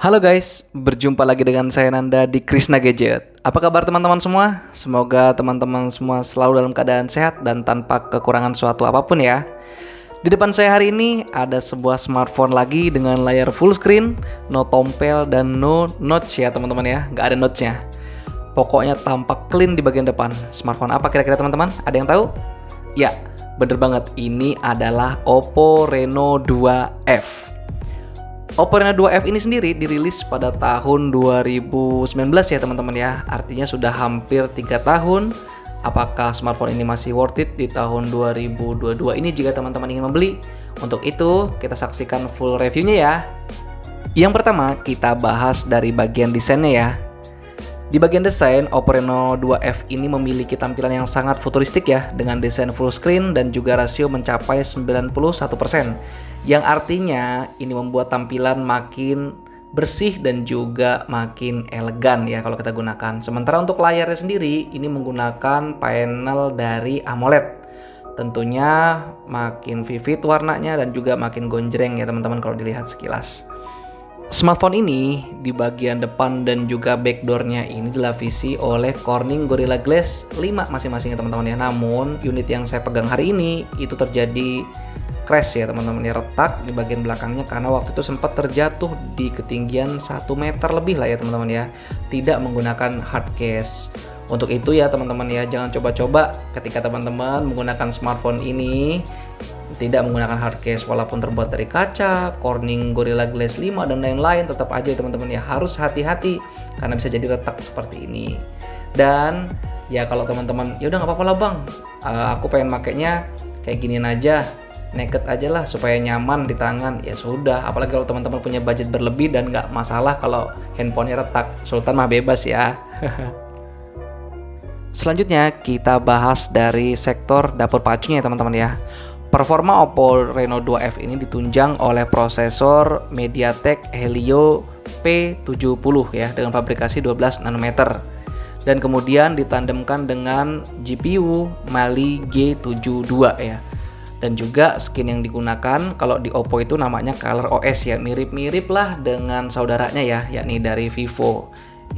Halo guys, berjumpa lagi dengan saya Nanda di Krisna Gadget. Apa kabar teman-teman semua? Semoga teman-teman semua selalu dalam keadaan sehat dan tanpa kekurangan suatu apapun ya. Di depan saya hari ini ada sebuah smartphone lagi dengan layar full screen, no tompel dan no notch ya teman-teman ya. Nggak ada notchnya. Pokoknya tampak clean di bagian depan. Smartphone apa kira-kira teman-teman? Ada yang tahu? Ya, bener banget. Ini adalah Oppo Reno 2F. Oppo Reno 2F ini sendiri dirilis pada tahun 2019 ya teman-teman ya. Artinya sudah hampir 3 tahun. Apakah smartphone ini masih worth it di tahun 2022 ini jika teman-teman ingin membeli? Untuk itu kita saksikan full reviewnya ya. Yang pertama kita bahas dari bagian desainnya ya. Di bagian desain, Oppo Reno 2F ini memiliki tampilan yang sangat futuristik ya, dengan desain full screen dan juga rasio mencapai 91%, yang artinya ini membuat tampilan makin bersih dan juga makin elegan ya kalau kita gunakan. Sementara untuk layarnya sendiri, ini menggunakan panel dari AMOLED. Tentunya makin vivid warnanya dan juga makin gonjreng ya teman-teman kalau dilihat sekilas. Smartphone ini di bagian depan dan juga backdoornya ini dilapisi oleh Corning Gorilla Glass 5 masing-masing ya teman-teman ya. Namun unit yang saya pegang hari ini itu terjadi crash ya teman-teman ya, retak di bagian belakangnya karena waktu itu sempat terjatuh di ketinggian 1 meter lebih lah ya teman-teman ya. Tidak menggunakan hard case. Untuk itu ya teman-teman ya, jangan coba-coba ketika teman-teman menggunakan smartphone ini tidak menggunakan hard case walaupun terbuat dari kaca, Corning Gorilla Glass 5 dan lain-lain. Tetap aja teman-teman ya harus hati-hati karena bisa jadi retak seperti ini. Dan ya kalau teman-teman ya udah nggak apa-apa lah bang, aku pengen makainya kayak ginian aja, naked aja lah supaya nyaman di tangan, ya sudah. Apalagi kalau teman-teman punya budget berlebih dan nggak masalah kalau handphonenya retak, Sultan mah bebas ya. Selanjutnya kita bahas dari sektor dapur pacunya ya teman-teman ya. Performa Oppo Reno 2F ini ditunjang oleh prosesor MediaTek Helio P70 ya dengan fabrikasi 12 nanometer. Dan kemudian ditandemkan dengan GPU Mali G72 ya. Dan juga skin yang digunakan kalau di Oppo itu namanya Color OS ya, mirip-mirip lah dengan saudaranya ya, yakni dari Vivo.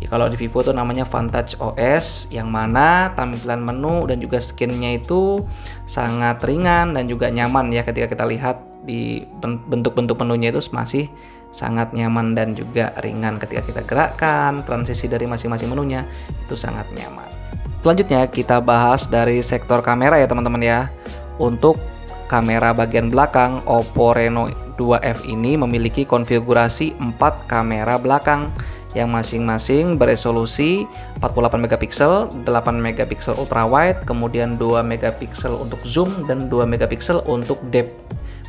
Ya, kalau di Vivo itu namanya Vantage OS, yang mana tampilan menu dan juga skinnya itu sangat ringan dan juga nyaman ya ketika kita lihat di bentuk-bentuk menunya itu masih sangat nyaman dan juga ringan ketika kita gerakkan transisi dari masing-masing menunya itu sangat nyaman. Selanjutnya kita bahas dari sektor kamera ya teman-teman ya. Untuk kamera bagian belakang, Oppo Reno 2F ini memiliki konfigurasi 4 kamera belakang yang masing-masing beresolusi 48 megapiksel, 8 megapiksel ultrawide, kemudian 2 megapiksel untuk zoom dan 2 megapiksel untuk depth.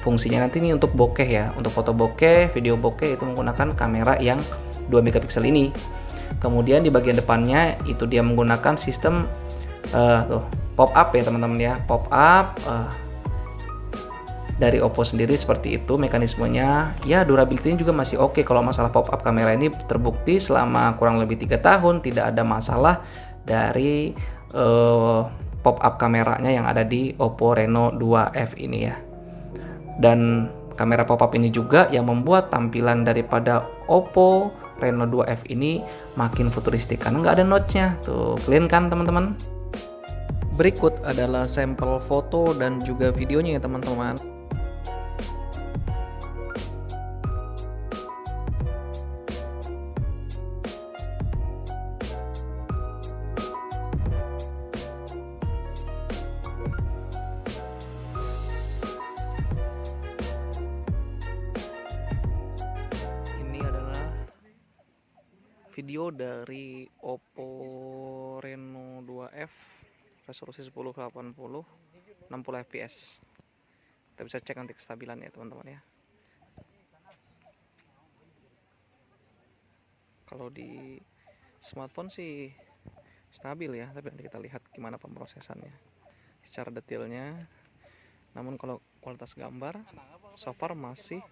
Fungsinya nanti ini untuk bokeh ya, untuk foto bokeh, video bokeh itu menggunakan kamera yang 2 megapiksel ini. Kemudian di bagian depannya itu dia menggunakan sistem pop up ya teman-teman ya, pop up dari Oppo sendiri seperti itu mekanismenya. Ya durability-nya juga masih oke. Kalau masalah pop up kamera ini terbukti selama kurang lebih 3 tahun tidak ada masalah dari pop up kameranya yang ada di Oppo Reno 2F ini ya. Dan kamera pop up ini juga yang membuat tampilan daripada Oppo Reno 2F ini makin futuristik karena nggak ada notch-nya. Tuh clean kan teman-teman. Berikut adalah sampel foto dan juga videonya ya teman-teman. Ini adalah video dari Oppo Reno 2F resolusi 1080 60 fps. Kita bisa cek nanti kestabilan ya teman-teman ya. Kalau di smartphone sih stabil ya, tapi nanti kita lihat gimana pemrosesannya secara detailnya. Namun kalau kualitas gambar so far masih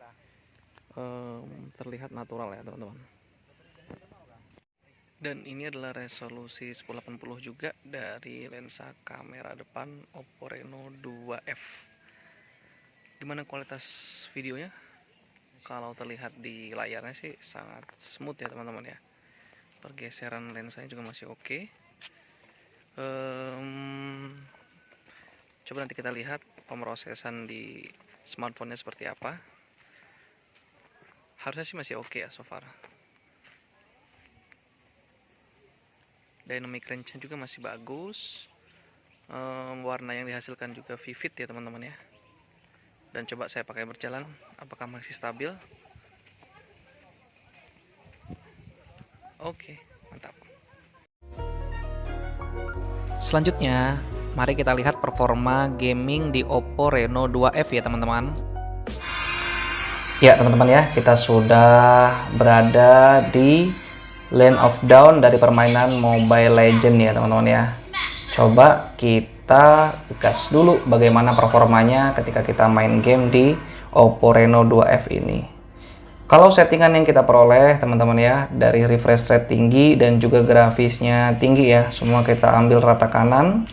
terlihat natural ya teman-teman. Dan ini adalah resolusi 1080 juga dari lensa kamera depan Oppo Reno 2F. Gimana kualitas videonya? Kalau terlihat di layarnya sih sangat smooth ya teman-teman ya. Pergeseran lensanya juga masih oke. Coba nanti kita lihat pemrosesan di smartphone-nya seperti apa. Harusnya sih masih oke ya so far. Dynamic range-nya juga masih bagus. Warna yang dihasilkan juga vivid ya teman-teman ya. Dan coba saya pakai berjalan, apakah masih stabil? Oke, mantap. Selanjutnya, mari kita lihat performa gaming di Oppo Reno 2F ya teman-teman. Ya teman-teman ya, kita sudah berada di Land of Dawn dari permainan Mobile Legends ya teman-teman ya. Coba kita gas dulu bagaimana performanya ketika kita main game di Oppo Reno 2F ini. Kalau settingan yang kita peroleh teman-teman ya, dari refresh rate tinggi dan juga grafisnya tinggi ya, semua kita ambil rata kanan.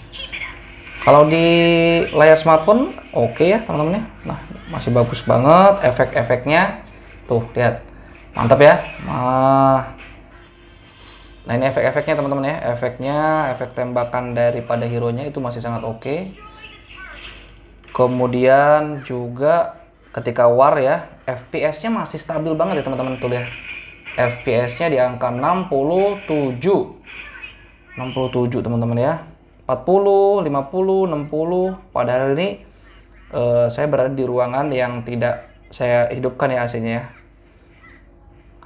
Kalau di layar smartphone oke ya teman-teman ya. Nah, masih bagus banget efek-efeknya. Tuh, lihat. Mantap ya. Nah ini efek-efeknya teman-teman ya, efek tembakan daripada hero-nya itu masih sangat oke. Kemudian juga ketika war ya, FPS-nya masih stabil banget ya teman-teman, tuh ya. FPS-nya di angka 67 teman-teman ya. 40, 50, 60. Padahal ini saya berada di ruangan yang tidak saya hidupkan ya AC-nya ya.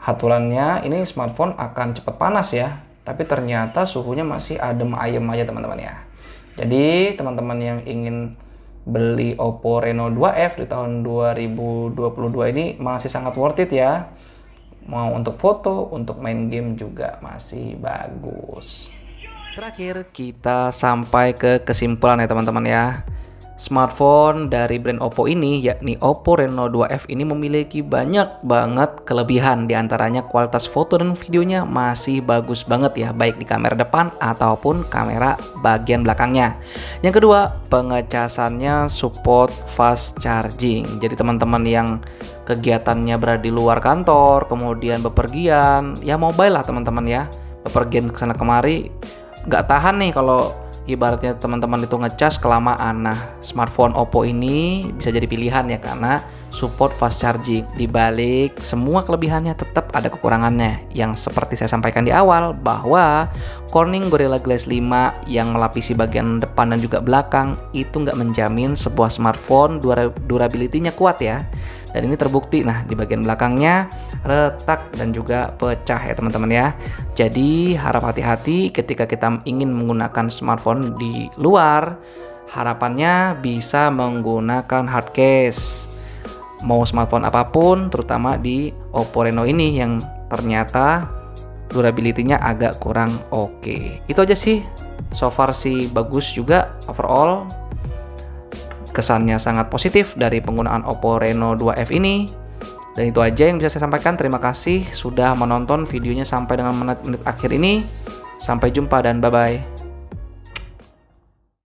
Aturannya ini smartphone akan cepat panas ya, tapi ternyata suhunya masih adem ayem aja teman-teman ya. Jadi teman-teman yang ingin beli Oppo Reno 2F di tahun 2022 ini masih sangat worth it ya. Mau untuk foto, untuk main game juga masih bagus. Terakhir kita sampai ke kesimpulan ya teman-teman ya. Smartphone dari brand Oppo ini, yakni Oppo Reno 2F ini memiliki banyak banget kelebihan. Diantaranya kualitas foto dan videonya masih bagus banget ya, baik di kamera depan ataupun kamera bagian belakangnya. Yang kedua, pengecasannya support fast charging. Jadi teman-teman yang kegiatannya berada di luar kantor, kemudian bepergian, ya mobile lah teman-teman ya, bepergian kesana kemari, nggak tahan nih kalau ibaratnya teman-teman itu ngecas kelamaan. Nah, smartphone Oppo ini bisa jadi pilihan ya karena support fast charging. Di balik semua kelebihannya tetap ada kekurangannya yang seperti saya sampaikan di awal, bahwa Corning Gorilla Glass 5 yang melapisi bagian depan dan juga belakang itu nggak menjamin sebuah smartphone durability-nya kuat ya. Dan ini terbukti, nah di bagian belakangnya retak dan juga pecah ya teman-teman ya. Jadi harap hati-hati ketika kita ingin menggunakan smartphone di luar. Harapannya bisa menggunakan hard case mau smartphone apapun, terutama di Oppo Reno ini yang ternyata durability-nya agak kurang oke. Itu aja sih, so far sih bagus juga overall. Kesannya sangat positif dari penggunaan Oppo Reno 2F ini. Dan itu aja yang bisa saya sampaikan. Terima kasih sudah menonton videonya sampai dengan menit-menit akhir ini. Sampai jumpa dan bye-bye.